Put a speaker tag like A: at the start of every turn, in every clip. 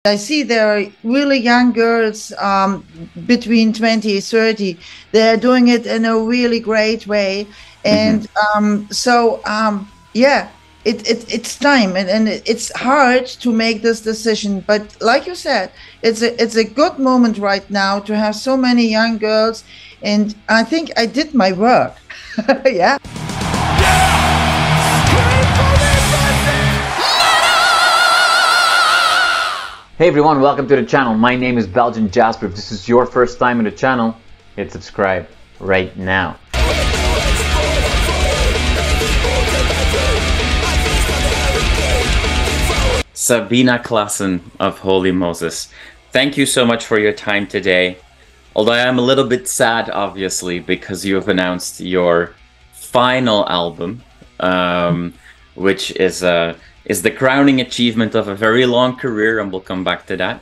A: I see there are really young girls between 20 and 30. They're doing it in a really great way. And yeah, it's time, and it's hard to make this decision. But like you said, it's a good moment right now to have so many young girls. And I think I did my work. Yeah.
B: Hey everyone, welcome to the channel. My name is Belgian Jasper. If this is your first time in the channel, hit subscribe right now.
C: Sabina Classen of Holy Moses, thank you so much for your time today. Although I am a little bit sad, obviously, because you have announced your final album, which is the crowning achievement of a very long career, and we'll come back to that.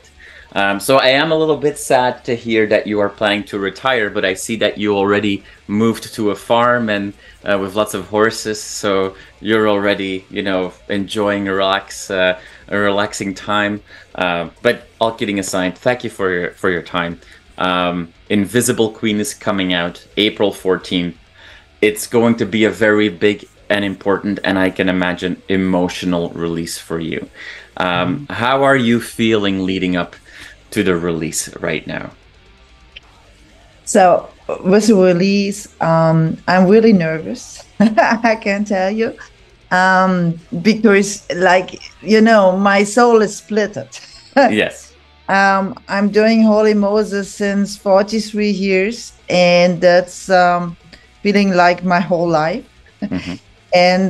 C: So I am a little bit sad to hear that you are planning to retire, but I see that you already moved to a farm and with lots of horses, so you're already, you know, enjoying a relaxing time. But all kidding aside, thank you for your time. Invisible Queen is coming out April 14th. It's going to be a very big and important, and I can imagine emotional release for you. How are you feeling leading up to the release right now?
A: So with the release, I'm really nervous. I can tell you, because, like, you know, my soul is splitted.
C: Yes.
A: I'm doing Holy Moses since 43 years, and that's feeling like my whole life. And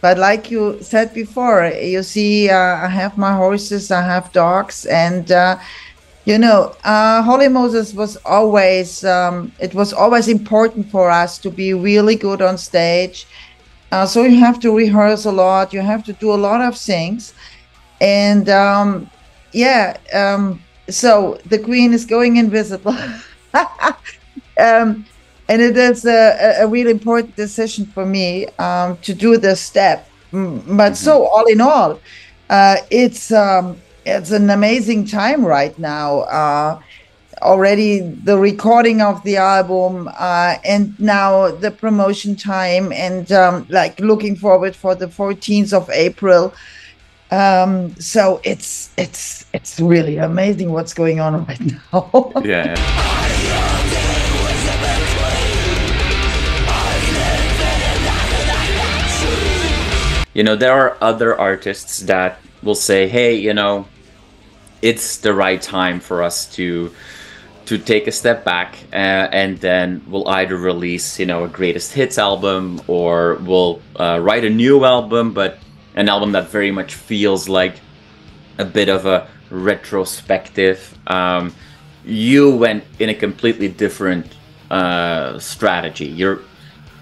A: but like you said before, you see, I have my horses, I have dogs, and you know, Holy Moses was always it was always important for us to be really good on stage. So you have to rehearse a lot, you have to do a lot of things, and yeah, so the Queen is going invisible. And it is a really important decision for me to do this step. But so all in all, it's an amazing time right now. Already the recording of the album, and now the promotion time, and like looking forward for the 14th of April. So it's really amazing what's going on right now.
C: Yeah. You know, there are other artists that will say, hey, you know, it's the right time for us to take a step back, and then we'll either release, you know, a greatest hits album, or we'll write a new album, but an album that very much feels like a bit of a retrospective. You went in a completely different strategy. You're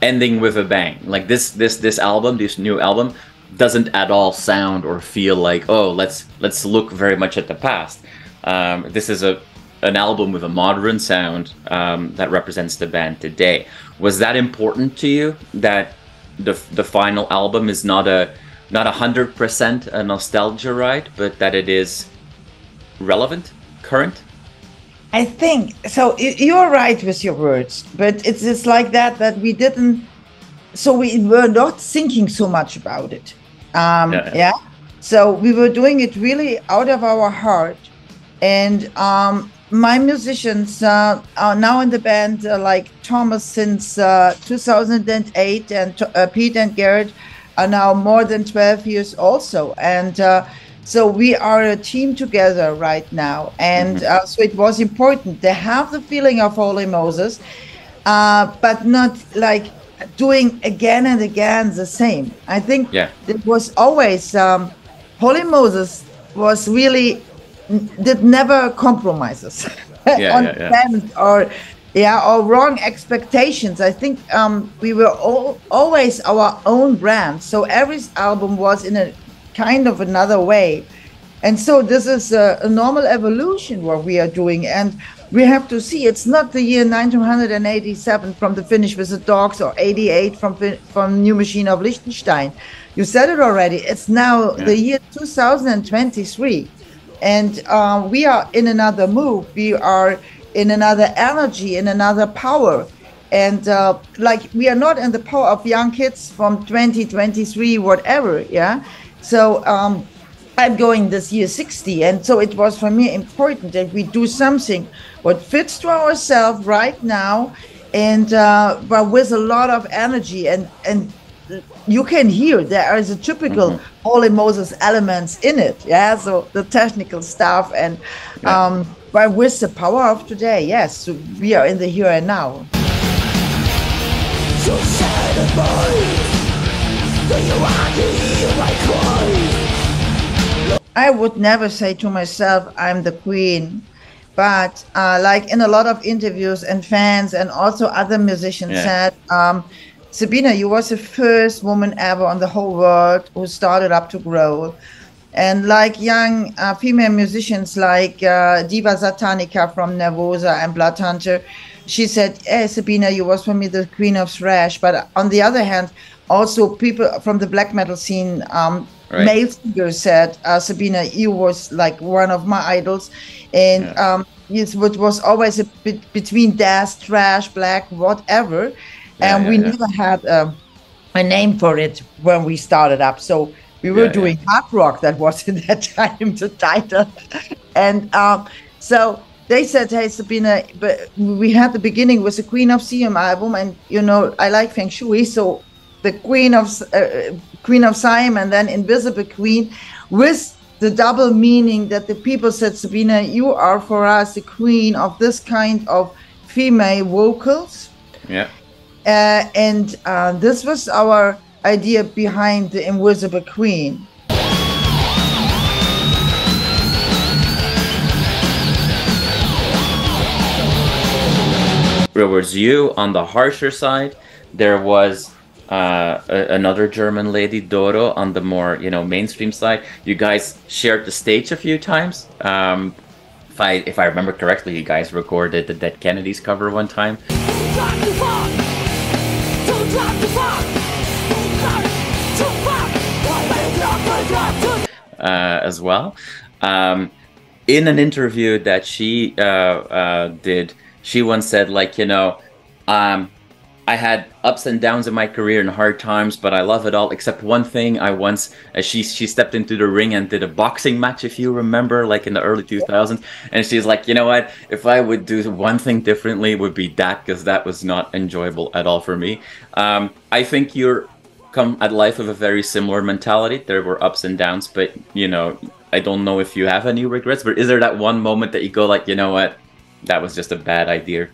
C: ending with a bang. Like this album, this new album, doesn't at all sound or feel like, oh, let's look very much at the past. This is an album with a modern sound that represents the band today. Was that important to you, that the final album is not 100% a nostalgia ride, but that it is relevant, current?
A: I think so. You're right with your words, but it's just like that we didn't. So we were not thinking so much about it. Yeah. So we were doing it really out of our heart, and my musicians are now in the band, like Thomas since 2008, and Pete and Garrett are now more than 12 years also, and so we are a team together right now, and so it was important. They have the feeling of Holy Moses, but not like doing again and again the same. I think it was always Holy Moses was really did never compromises on band or wrong expectations. I think we were always our own brand, so every album was in a kind of another way, and so this is a normal evolution what we are doing, and we have to see it's not the year 1987 from the finish with the dogs, or 88 from New Machine of Liechtenstein. You said it already. It's now the year 2023. And we are in another mood. We are in another energy, in another power. And like, we are not in the power of young kids from 2023, whatever. Yeah. So I'm going this year 60. And so it was for me important that we do something what fits to ourselves right now, and but with a lot of energy. And you can hear there is a typical Holy Moses elements in it. Yeah. So the technical stuff, and but with the power of today, yes, so we are in the here and now. So sad and I would never say to myself, I'm the queen. But like in a lot of interviews, and fans and also other musicians said, Sabina, you was the first woman ever on the whole world who started up to grow. And like young female musicians like Diva Satanica from Nervosa and Blood Hunter, she said, hey, Sabina, you was for me the queen of thrash. But on the other hand, also people from the black metal scene, male singers said, Sabina, you was like one of my idols. And it was always a bit between death, thrash, black, whatever. And we never had a name for it when we started up. So we were doing hard rock. That was in that time the title. And so they said, hey, Sabina, but we had the beginning with the Queen of Siam album. And, you know, I like Feng Shui. So the Queen of Siam and then Invisible Queen, with the double meaning that the people said, Sabina, you are for us the queen of this kind of female vocals.
C: Yeah.
A: And this was our idea behind the Invisible Queen.
C: There was you on the harsher side. There was another German lady, Doro, on the more, you know, mainstream side. You guys shared the stage a few times. If I remember correctly, you guys recorded the Dead Kennedys cover one time. As well. In an interview that she did, she once said, like, you know, I had ups and downs in my career and hard times, but I love it all except one thing. I once, she stepped into the ring and did a boxing match, if you remember, like in the early 2000s. And she's like, you know what, if I would do one thing differently, it would be that, because that was not enjoyable at all for me. I think you're come at life with a very similar mentality. There were ups and downs, but, you know, I don't know if you have any regrets, but is there that one moment that you go like, you know what, that was just a bad idea?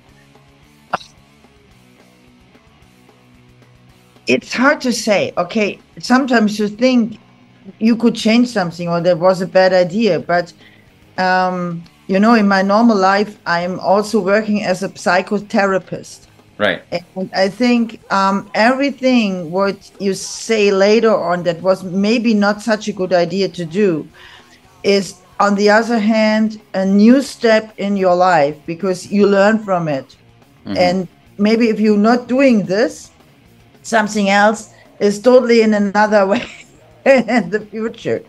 A: It's hard to say. Okay, sometimes you think you could change something or there was a bad idea, but you know, in my normal life, I'm also working as a psychotherapist.
C: Right.
A: And I think everything what you say later on that was maybe not such a good idea to do is, on the other hand, a new step in your life, because you learn from it. And maybe if you're not doing this, something else is totally in another way in the future.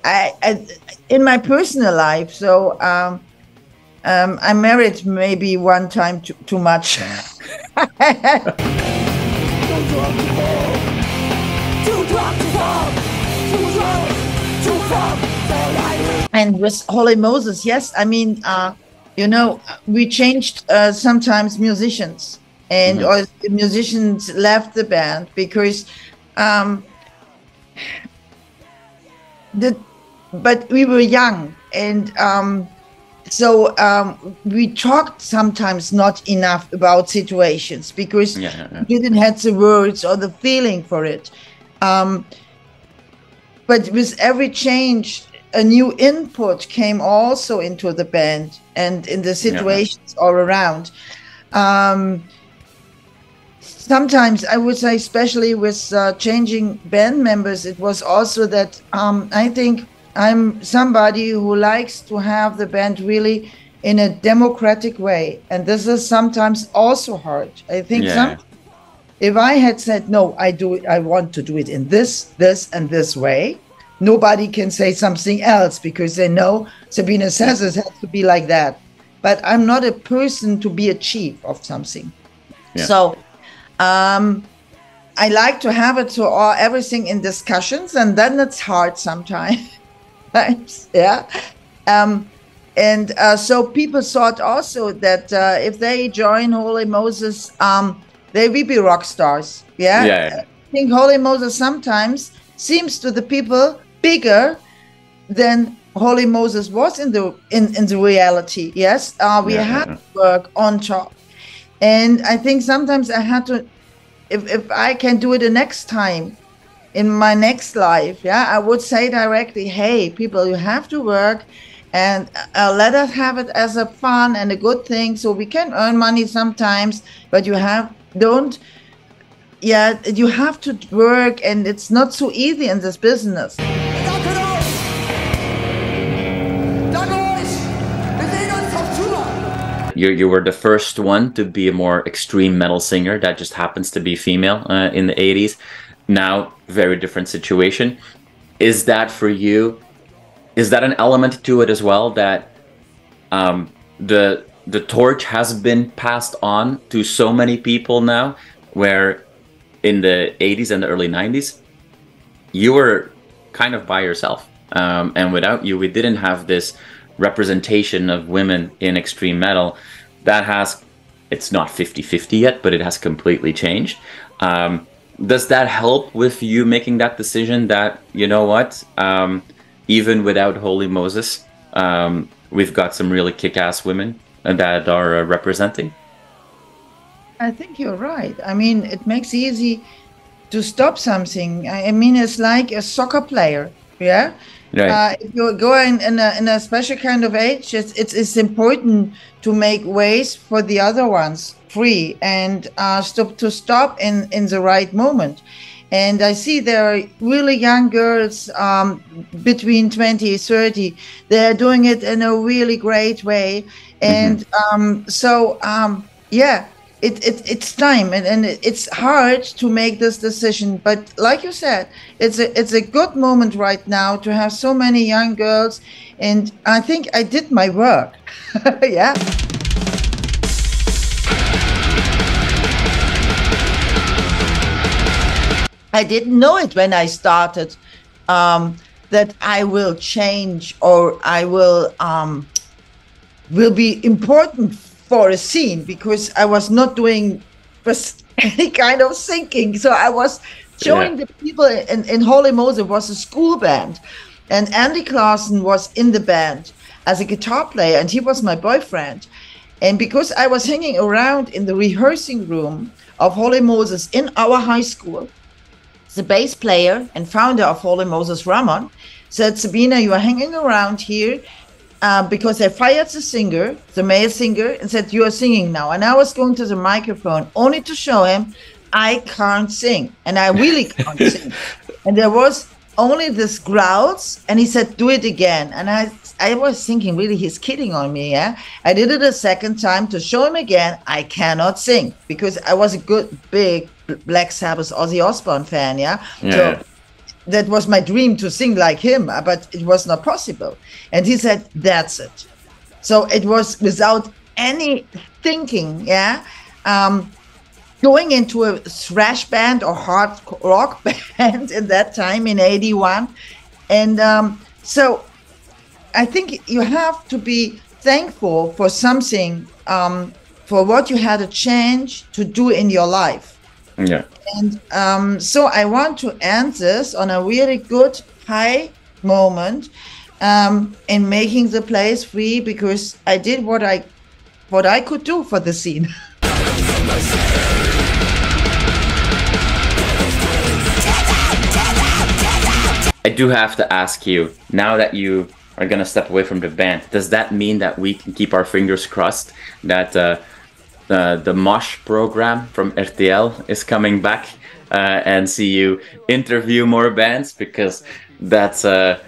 A: I in my personal life, so I married maybe one time too much. And with Holy Moses, yes, I mean, you know, we changed sometimes musicians, and or the musicians left the band because but we were young, and so we talked sometimes not enough about situations because we didn't have the words or the feeling for it. But with every change, a new input came also into the band and in the situations all around. Sometimes I would say, especially with changing band members, it was also that I think I'm somebody who likes to have the band really in a democratic way. And this is sometimes also hard. I think if I had said, no, I want to do it in this, and this way, nobody can say something else because they know Sabina says it has to be like that. But I'm not a person to be a chief of something. Yeah. So I like to have it to everything in discussions, and then it's hard sometimes. Yeah. So people thought also that if they join Holy Moses, they will be rock stars. Yeah.
C: Yeah.
A: I think Holy Moses sometimes seems to the people bigger than Holy Moses was in the reality. Yes. We had to work on top. And I think sometimes I had to, if I can do it the next time in my next life, yeah, I would say directly, hey, people, you have to work and let us have it as a fun and a good thing. So we can earn money sometimes, but you have to work, and it's not so easy in this business.
C: You were the first one to be a more extreme metal singer that just happens to be female in the 80s. Now, very different situation. Is that for you? Is that an element to it as well, that the torch has been passed on to so many people now, where in the 80s and the early 90s, you were kind of by yourself. And without you, we didn't have this representation of women in extreme metal. That has, it's not 50-50 yet, but it has completely changed. Does that help with you making that decision that, you know what, even without Holy Moses, we've got some really kick-ass women that are representing?
A: I think you're right. I mean, it makes it easy to stop something. I mean, it's like a soccer player, yeah? Right. If you're going in a special kind of age, it's important to make ways for the other ones free and stop in the right moment. And I see there are really young girls between 20 and 30. They're doing it in a really great way. And yeah, it's time, and it's hard to make this decision. But like you said, it's a good moment right now to have so many young girls, and I think I did my work. Yeah. I didn't know it when I started that I will change, or I will be important for a scene, because I was not doing any kind of thinking. So I was showing the people in Holy Moses. Was a school band, and Andy Classen was in the band as a guitar player, and he was my boyfriend. And because I was hanging around in the rehearsing room of Holy Moses in our high school, the bass player and founder of Holy Moses, Ramon, said, Sabina, you are hanging around here because they fired the singer, the male singer, and said, you are singing now. And I was going to the microphone only to show him I can't sing, and I really can't sing. And there was only this growls, and he said, do it again. And I was thinking, really, he's kidding on me, yeah? I did it a second time to show him again I cannot sing, because I was a good, big Black Sabbath Ozzy Osbourne fan, yeah? So that was my dream, to sing like him, but it was not possible. And he said, that's it. So it was without any thinking, yeah? Going into a thrash band or hard rock band in that time in 81. And so I think you have to be thankful for something, for what you had a chance to do in your life. Yeah. And so I want to end this on a really good high moment, in making the place free, because I did what I could do for the scene.
C: I do have to ask you, now that you are going to step away from the band, does that mean that we can keep our fingers crossed that the Mosh program from RTL is coming back, and see you interview more bands? Because that's a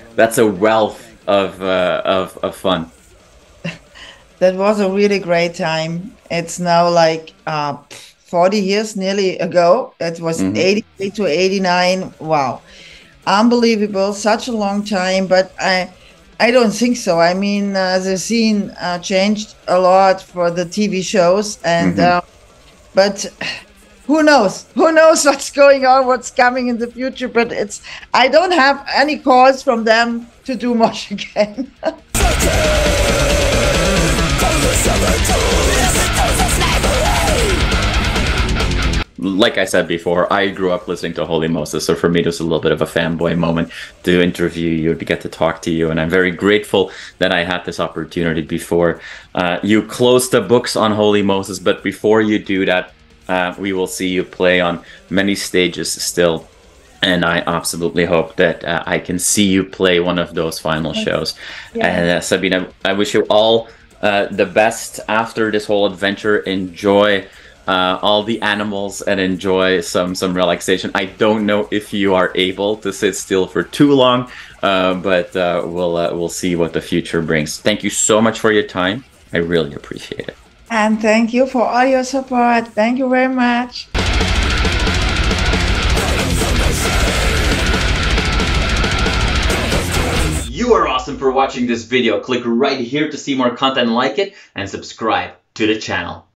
C: wealth of fun.
A: That was a really great time. It's now like 40 years nearly ago. It was 88 to 89. Wow. unbelievable, such a long time, but I don't think so. I mean, the scene changed a lot for the TV shows, and but who knows? Who knows what's going on, what's coming in the future? But I don't have any calls from them to do Mosh again.
C: Like I said before, I grew up listening to Holy Moses, so for me it was a little bit of a fanboy moment to interview you, to get to talk to you, and I'm very grateful that I had this opportunity before you close the books on Holy Moses. But before you do that, we will see you play on many stages still, and I absolutely hope that I can see you play one of those final shows. And Sabina, I wish you all the best after this whole adventure. Enjoy all the animals and enjoy some relaxation. I don't know if you are able to sit still for too long, but we'll see what the future brings. Thank you so much for your time. I really appreciate it.
A: And thank you for all your support. Thank you very much.
B: You are awesome for watching this video. Click right here to see more content like it and subscribe to the channel.